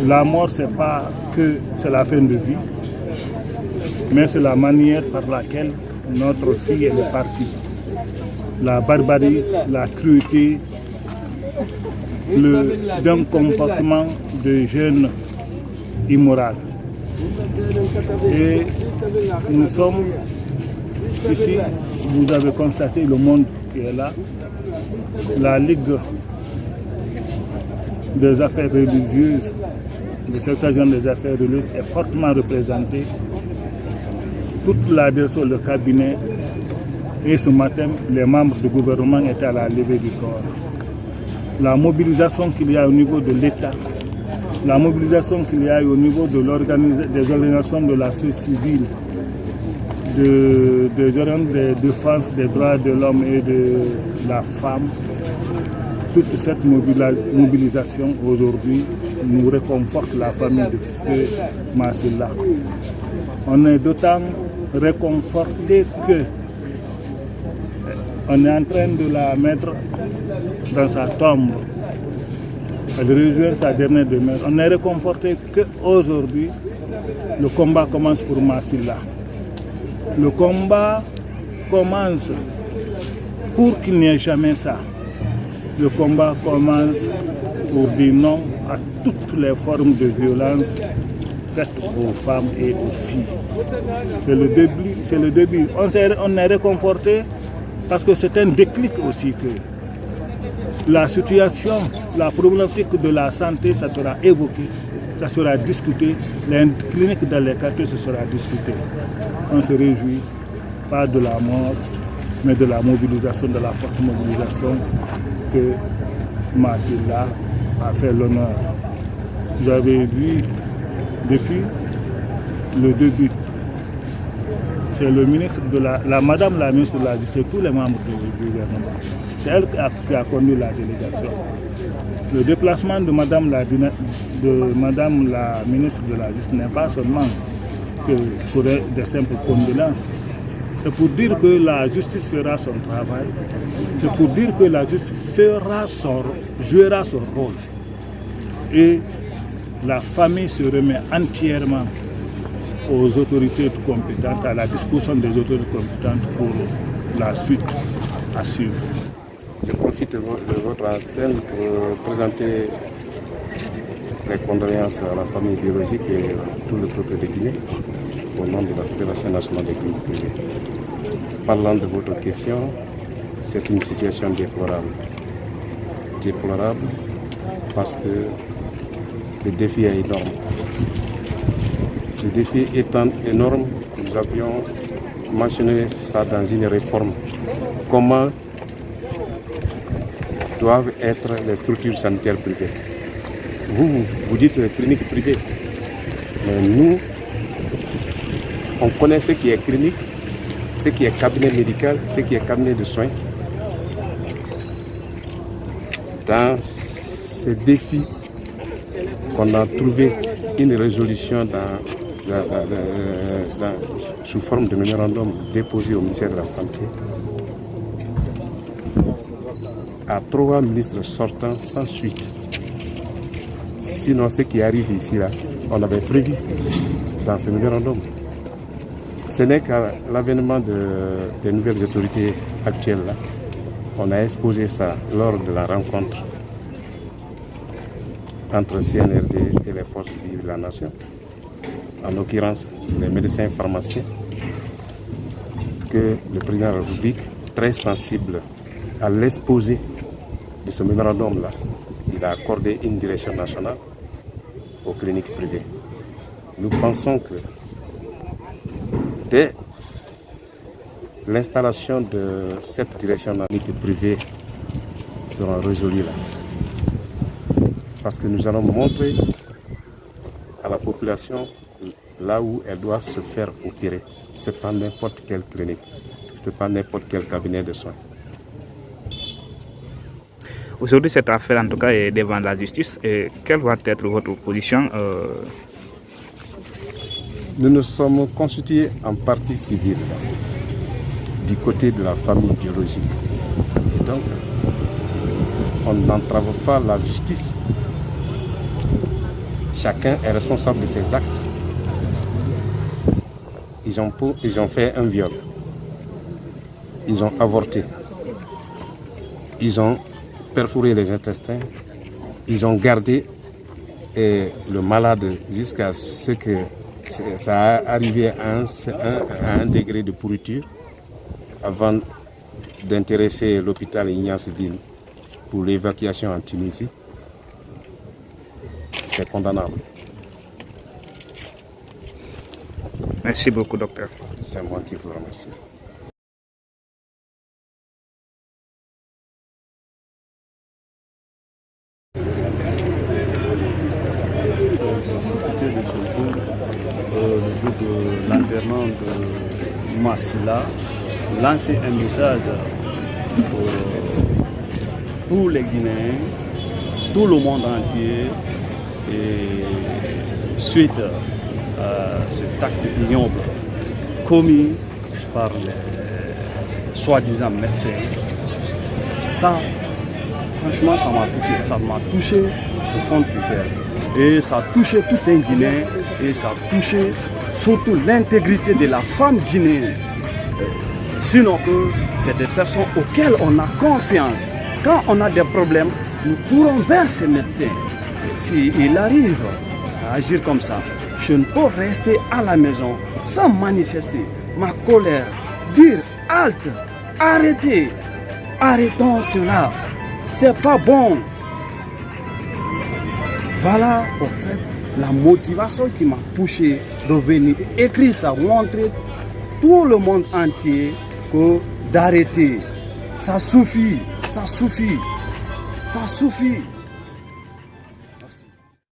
La mort, ce n'est pas que c'est la fin de vie, mais c'est la manière par laquelle notre fille est partie. La barbarie, la cruauté, d'un comportement de jeune immoral. Et nous sommes ici, vous avez constaté le monde qui est là, la Ligue des affaires religieuses, le secrétaire des affaires religieuses est fortement représenté. Toute la direction, le cabinet, et ce matin, les membres du gouvernement étaient à la levée du corps. La mobilisation qu'il y a au niveau de l'État, la mobilisation qu'il y a au niveau des organisations de la société civile, des organes de défense des droits de l'homme et de la femme, toute cette mobilisation aujourd'hui nous réconforte la famille de Feu Massila. On est d'autant réconforté que on est en train de la mettre dans sa tombe. Elle rejoint sa dernière demeure. On est réconforté qu'aujourd'hui, le combat commence pour Massila. Le combat commence pour qu'il n'y ait jamais ça. Le combat commence pour dire non à toutes les formes de violence faites aux femmes et aux filles. C'est le début. On est réconforté parce que c'est un déclic aussi que la situation, la problématique de la santé, ça sera évoqué, ça sera discuté, les cliniques dans les quartiers, ça sera discuté. On se réjouit, pas de la mort, mais de la mobilisation, de la forte mobilisation que Massila a fait l'honneur. Vous avez vu depuis le début, c'est le ministre de Madame la ministre de la Justice, tous les membres du gouvernement. C'est elle qui a conduit la délégation. Le déplacement de Madame la ministre de la Justice n'est pas seulement que pour des simples condoléances. C'est pour dire que la justice fera son travail. C'est pour dire que la justice jouera son rôle. Et la famille se remet entièrement aux autorités compétentes, à la disposition des autorités compétentes pour la suite à suivre. Je profite de votre antenne pour présenter les condoléances à la famille biologique et à tout le peuple de Guinée au nom de la Fédération nationale des cliniques privées. Parlant de votre question, c'est une situation déplorable. Déplorable parce que le défi est énorme. Le défi étant énorme, nous avions mentionné ça dans une réforme. Comment doivent être les structures sanitaires privées. Vous dites clinique privée, mais nous, on connaît ce qui est clinique, ce qui est cabinet médical, ce qui est cabinet de soins. Dans ces défis, on a trouvé une résolution sous forme de mémorandum déposé au ministère de la Santé à 3 ministres sortants sans suite. Sinon, ce qui arrive ici, là, on avait prévu dans ce mémorandum. Ce n'est qu'à l'avènement des nouvelles autorités actuelles, là, on a exposé ça lors de la rencontre entre CNRD et les forces vives de la nation, en l'occurrence les médecins pharmaciens, que le président de la République, très sensible à l'exposé de ce mémorandum-là, il a accordé une direction nationale aux cliniques privées. Nous pensons que dès l'installation de cette direction nationale privée sera résolue là. Parce que nous allons montrer à la population là où elle doit se faire opérer. Ce n'est pas n'importe quelle clinique, ce n'est pas n'importe quel cabinet de soins. Aujourd'hui, cette affaire, en tout cas, est devant la justice. Et quelle va être votre position Nous nous sommes constitués en partie civile du côté de la famille biologique. Et donc, on n'entrave pas la justice. chacun est responsable de ses actes. Ils ont fait un viol. Ils ont avorté. Ils ont perforé les intestins. Ils ont gardé le malade jusqu'à ce que ça a arrivé à un degré de pourriture avant d'intéresser l'hôpital Ignace Dine pour l'évacuation en Tunisie. C'est condamnable. Merci beaucoup, docteur. C'est moi qui vous remercie. Profiter de ce jour, le jour de l'enterrement de Massila, lancer un message pour tous les Guinéens, tout le monde entier, et suite à cet acte ignoble commis par les soi-disant médecins. Ça, franchement, ça m'a touché au fond du cœur. Et ça a touché tout un Guinéen et ça a touché surtout l'intégrité de la femme guinéenne. Sinon que c'est des personnes auxquelles on a confiance. Quand on a des problèmes, nous courons vers ces médecins. S'il arrive à agir comme ça, je ne peux rester à la maison sans manifester ma colère, dire halte, arrêtez, arrêtons cela, c'est pas bon. Voilà en fait la motivation qui m'a poussé de venir écrire ça, montrer tout le monde entier que d'arrêter. Ça suffit, ça suffit, ça suffit.